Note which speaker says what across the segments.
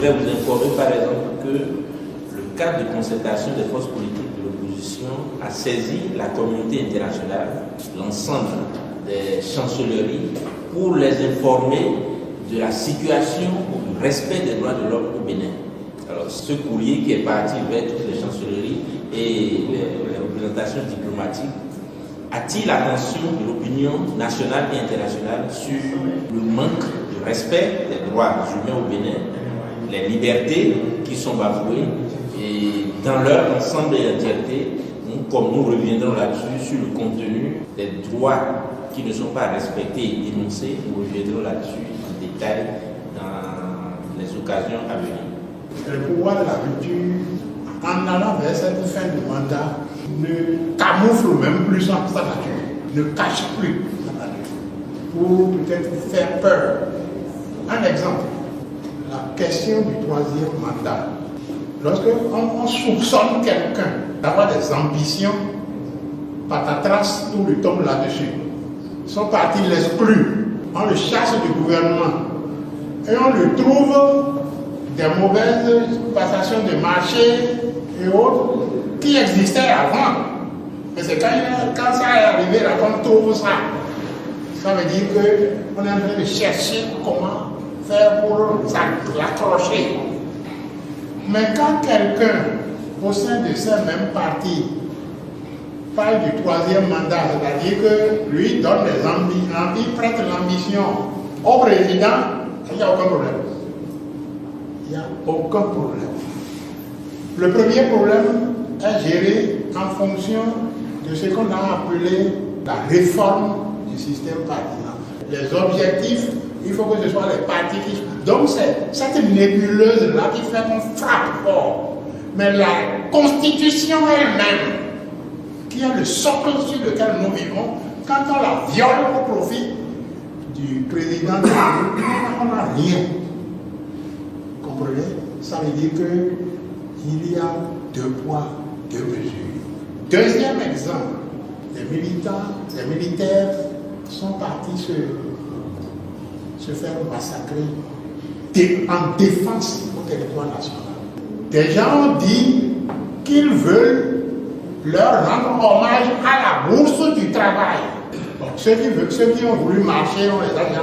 Speaker 1: voudrais vous informer par exemple que le cadre de concertation des forces politiques de l'opposition a saisi la communauté internationale, l'ensemble des chancelleries, pour les informer de la situation ou du respect des droits de l'homme au Bénin. Alors, ce courrier qui est parti vers toutes les chancelleries et les représentations diplomatiques attire l'attention de l'opinion nationale et internationale sur le manque de respect des droits humains au Bénin, les libertés qui sont bafouées et dans leur ensemble et entièreté, comme nous reviendrons là-dessus sur le contenu des droits qui ne sont pas respectés et dénoncés, nous reviendrons là-dessus en détail dans les occasions à venir.
Speaker 2: Le pouvoir de la rupture, en allant vers cette fin de mandat, ne camoufle même plus sa nature, ne cache plus sa nature, pour peut-être faire peur. Un exemple, la question du troisième mandat. Lorsqu'on soupçonne quelqu'un d'avoir des ambitions, patatras, tout lui tombe là-dessus. Son parti l'exclut, on le chasse du gouvernement et on lui trouve des mauvaises passations de marché et autres qui existaient avant. Mais c'est quand ça est arrivé là qu'on trouve ça. Ça veut dire qu'on est en train de chercher comment faire pour l'accrocher. Mais quand quelqu'un au sein de ce même parti parle du troisième mandat, c'est-à-dire que lui donne des ambitions, il prête l'ambition au président, il n'y a aucun problème. Il n'y a aucun problème. Le premier problème est géré en fonction de ce qu'on a appelé la réforme du système partisan. Les objectifs, il faut que ce soit les partis qui... Donc c'est cette nébuleuse-là qui fait qu'on frappe fort. Mais la Constitution elle-même, qui est le socle sur lequel nous vivons, quand on la viole au profit du président de la République, on n'a rien. Vous comprenez? Ça veut dire qu'il y a deux poids, deux mesures. Deuxième exemple, les militaires sont partis se faire massacrer en défense au territoire national. Des gens ont dit qu'ils veulent leur rendre hommage à la bourse du travail. Donc ceux qui ont voulu marcher, on les a déjà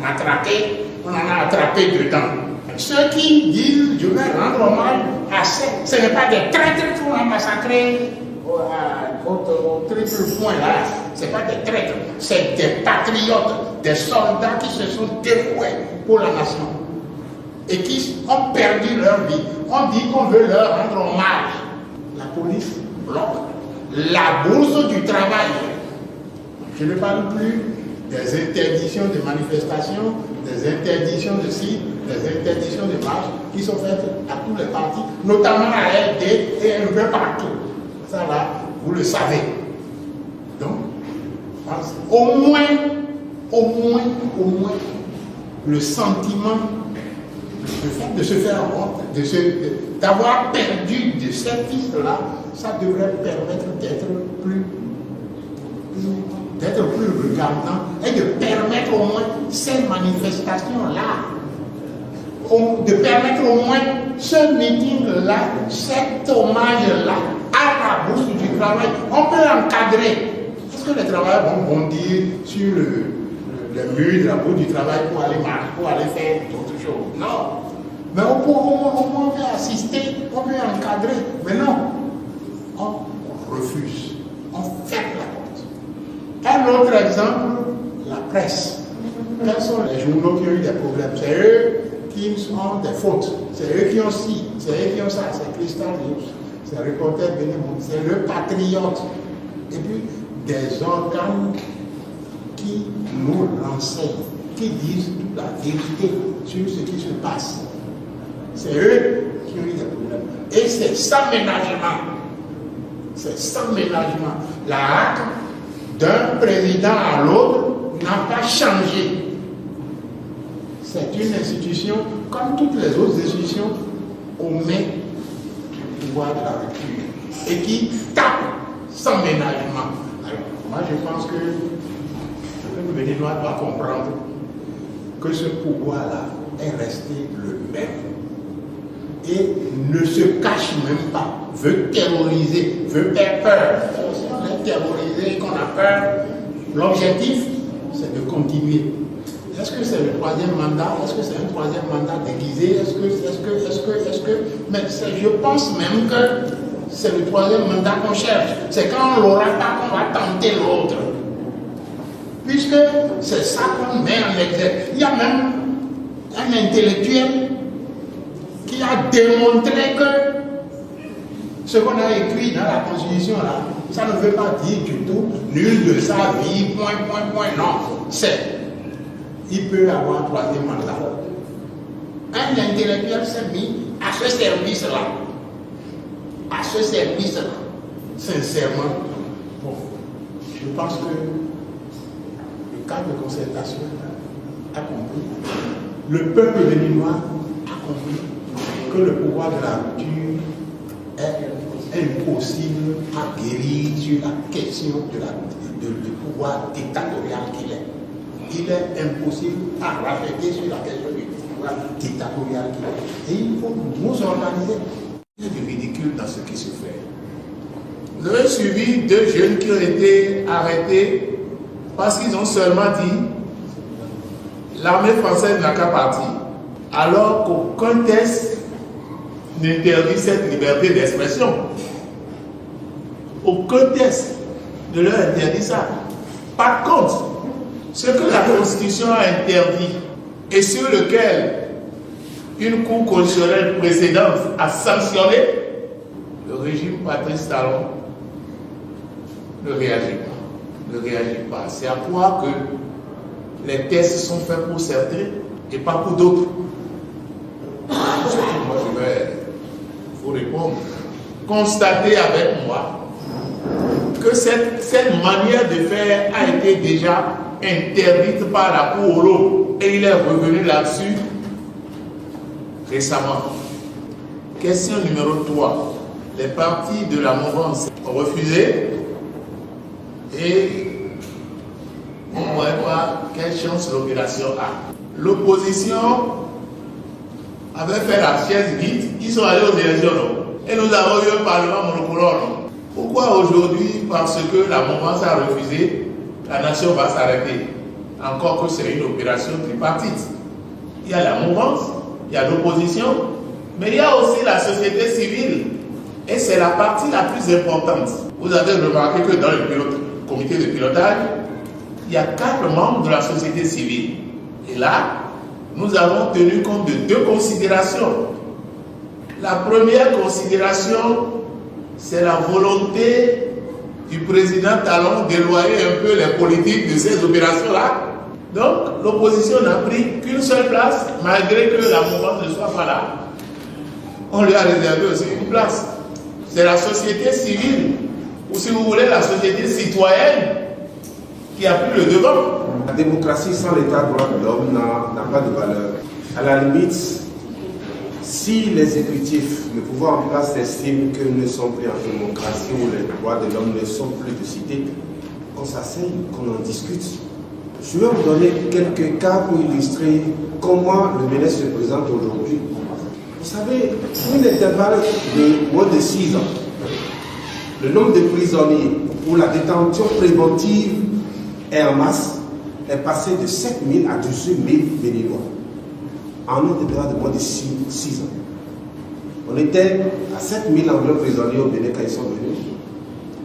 Speaker 2: matraqués, on en a attrapé dedans. Ceux qui disent je vais rendre hommage à ce n'est pas des traîtres qu'on a massacrés au triple point là, ce n'est pas des traîtres, c'est des patriotes, des soldats qui se sont dévoués pour la nation et qui ont perdu leur vie. On dit qu'on veut leur rendre hommage. La police bloque la bourse du travail. Je ne parle plus des interdictions de manifestations, des interdictions de sites, des interdictions de marche qui sont faites à tous les partis, notamment à LD et un peu partout. Ça là, vous le savez. Donc, au moins, le sentiment de se faire honte, d'avoir perdu de cette piste-là, ça devrait permettre d'être plus regardant et de permettre au moins ces manifestations-là, de permettre au moins ce meeting-là, cet hommage-là à la bourse du travail. On peut l'encadrer. Est-ce que les travailleurs vont bondir sur le mur de la bourse du travail pour aller marcher, pour aller faire d'autres choses? Non. Mais au moins on peut assister, on peut encadrer. Mais non, on refuse. On ferme la porte. Un autre exemple, la presse. Quels sont les journaux qui ont eu des problèmes? C'est eux qui ont des fautes. C'est eux qui ont ci, c'est eux qui ont ça. C'est Crystal News, c'est Reporter Bénémoine, c'est le Patriote. Et puis des organes qui nous renseignent, qui disent toute la vérité sur ce qui se passe. C'est eux qui ont eu des problèmes. Et c'est sans ménagement. C'est sans ménagement. La hack d'un président à l'autre n'a pas changé. C'est une institution, comme toutes les autres institutions, omet le pouvoir de la rupture et qui tape sans ménagement. Alors, moi je pense que le Béninois doit comprendre que ce pouvoir-là est resté le même. et ne se cache même pas, veut terroriser, veut faire peur. Si on est terrorisé et qu'on a peur, l'objectif, c'est de continuer. Est-ce que c'est le troisième mandat? Est-ce que c'est un troisième mandat déguisé? Mais je pense même que c'est le troisième mandat qu'on cherche. C'est quand on l'aura pas qu'on va tenter l'autre. Puisque c'est ça qu'on met en exergue. Il y a même un intellectuel qui a démontré que ce qu'on a écrit dans la Constitution, là, ça ne veut pas dire du tout nul de sa vie, point. Non, c'est. Il peut avoir un troisième mandat. Un intellectuel s'est mis à ce service-là. À ce service-là. Sincèrement. Bon, je pense que le cadre de concertation a compris. Le peuple béninois a compris que le pouvoir de la rupture est impossible à guérir sur la question du pouvoir dictatorial qu'il est. Il est impossible à racheter sur la question du pouvoir dictatorial qu'il est. Et il faut nous organiser. Il y a du ridicule dans ce qui se fait. Vous avez suivi 2 jeunes qui ont été arrêtés parce qu'ils ont seulement dit l'armée française n'a qu'à partir, alors qu'aucun test n'interdit cette liberté d'expression. Aucun test ne leur interdit ça. Par contre, ce que la Constitution a interdit et sur lequel une cour constitutionnelle précédente a sanctionné, le régime Patrice Talon ne réagit pas. C'est à croire que les tests sont faits pour certains et pas pour d'autres. Moi, je vais vous répondre. Constatez avec moi que cette manière de faire a été déjà interdite par la Cour Olo et il est revenu là-dessus récemment. Question numéro 3. Les partis de la mouvance ont refusé et on ne voit pas quelle chance l'opération a. L'opposition avait fait la chaise vide, ils sont allés aux élections, et nous avons eu un parlement monocolore. Pourquoi aujourd'hui, parce que la mouvance a refusé, la nation va s'arrêter? Encore que c'est une opération tripartite. Il y a la mouvance, il y a l'opposition, mais il y a aussi la société civile. Et c'est la partie la plus importante. Vous avez remarqué que dans le comité de pilotage, il y a 4 membres de la société civile. Et là, nous avons tenu compte de 2 considérations. La première considération, c'est la volonté du président Talon d'éloigner un peu les politiques de ces opérations-là. Donc, l'opposition n'a pris qu'une seule place, malgré que la mouvance ne soit pas là. On lui a réservé aussi une place. C'est la société civile, ou si vous voulez, la société citoyenne, qui a pris le devant.
Speaker 3: La démocratie sans l'état de droit de l'homme n'a pas de valeur. À la limite, si l'exécutif, le pouvoir en place, estime que nous ne sommes plus en démocratie, où les droits de l'homme ne sont plus de cité, qu'on s'asseye, qu'on en discute. Je vais vous donner quelques cas pour illustrer comment le Bénin se présente aujourd'hui. Vous savez, pour une intervalle de moins de 6 ans, le nombre de prisonniers pour la détention préventive et en masse est passé de 7 000 à 18 000 Béninois. En une intervalle de moins de 6 ans. On était à 7 000 environ prisonniers au Bénin quand ils sont venus.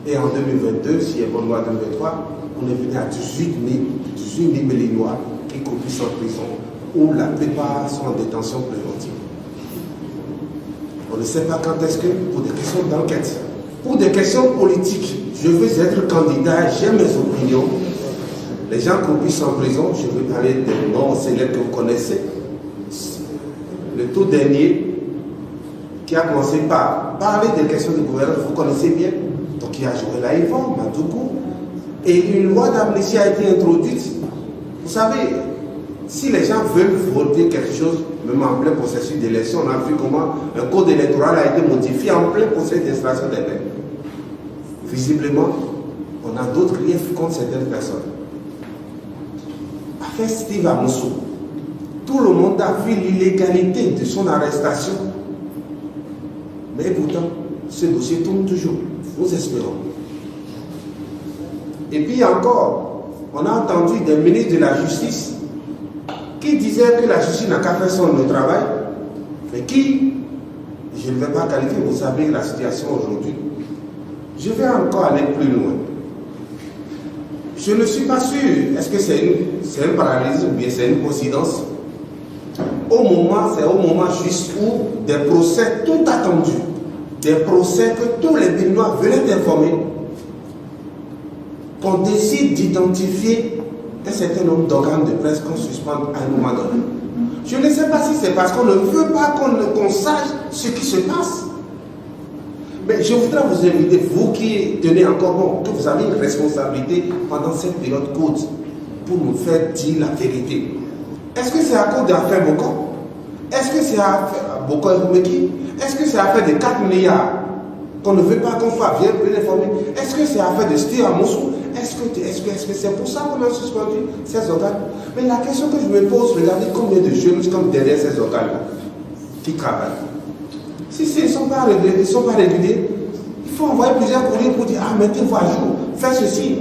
Speaker 3: Et en 2022, si est bonne loi 2023, on est venu à 18 000 Béninois qui croupissent en prison, où la plupart sont en détention préventive. On ne sait pas quand est-ce que, pour des questions d'enquête, pour des questions politiques, je veux être candidat, j'ai mes opinions. Les gens croupissent en prison, je veux parler des noms célèbres que vous connaissez. Le tout dernier, qui a commencé par parler des questions de gouvernance, vous connaissez bien. Donc il y a Joël Yvon, Madoukou. Et une loi d'amnistie a été introduite. Vous savez, si les gens veulent voter quelque chose, même en plein processus d'élection, on a vu comment un code électoral a été modifié en plein processus d'installation des maires. Visiblement, on a d'autres griefs contre certaines personnes. Affaire Steve Amosso. Tout le monde a vu l'illégalité de son arrestation. Mais pourtant, ce dossier tourne toujours. Nous espérons. Et puis encore, on a entendu des ministres de la Justice qui disaient que la justice n'a qu'à faire son travail, mais qui, je ne vais pas qualifier, vous savez la situation aujourd'hui. Je vais encore aller plus loin. Je ne suis pas sûr, est-ce que c'est un parallélisme ou bien c'est une coïncidence? C'est au moment juste où des procès tout attendus, des procès que tous les Béninois venaient d'informer, qu'on décide d'identifier un certain nombre d'organes de presse qu'on suspende à un moment donné. Je ne sais pas si c'est parce qu'on ne veut pas qu'on sache ce qui se passe. Mais je voudrais vous inviter, vous qui tenez encore bon, que vous avez une responsabilité pendant cette période courte pour nous faire dire la vérité. Est-ce que c'est à cause de l'affaire Boko? Est-ce que c'est à Boko et Rumeki? Est-ce que c'est à l'affaire de 4 milliards qu'on ne veut pas qu'on soit bien informé? Est-ce que c'est à l'affaire de Stir à Moscou? Est-ce que c'est pour ça qu'on a suspendu ces organes? Mais la question que je me pose, regardez combien de jeunes sont derrière ces organes qui travaillent. Si ils ne sont pas réguliers, il faut envoyer plusieurs courriers pour dire, mettez-vous à jour, faites ceci.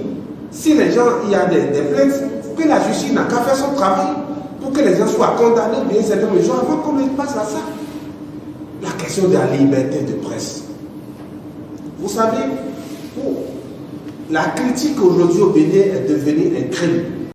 Speaker 3: Si les gens, il y a des plaintes, que la justice n'a qu'à faire son travail pour que les gens soient condamnés bien certains jours avant qu'on ne passe à ça. La question de la liberté de presse. Vous savez, la critique aujourd'hui au Bénin est devenue un crime.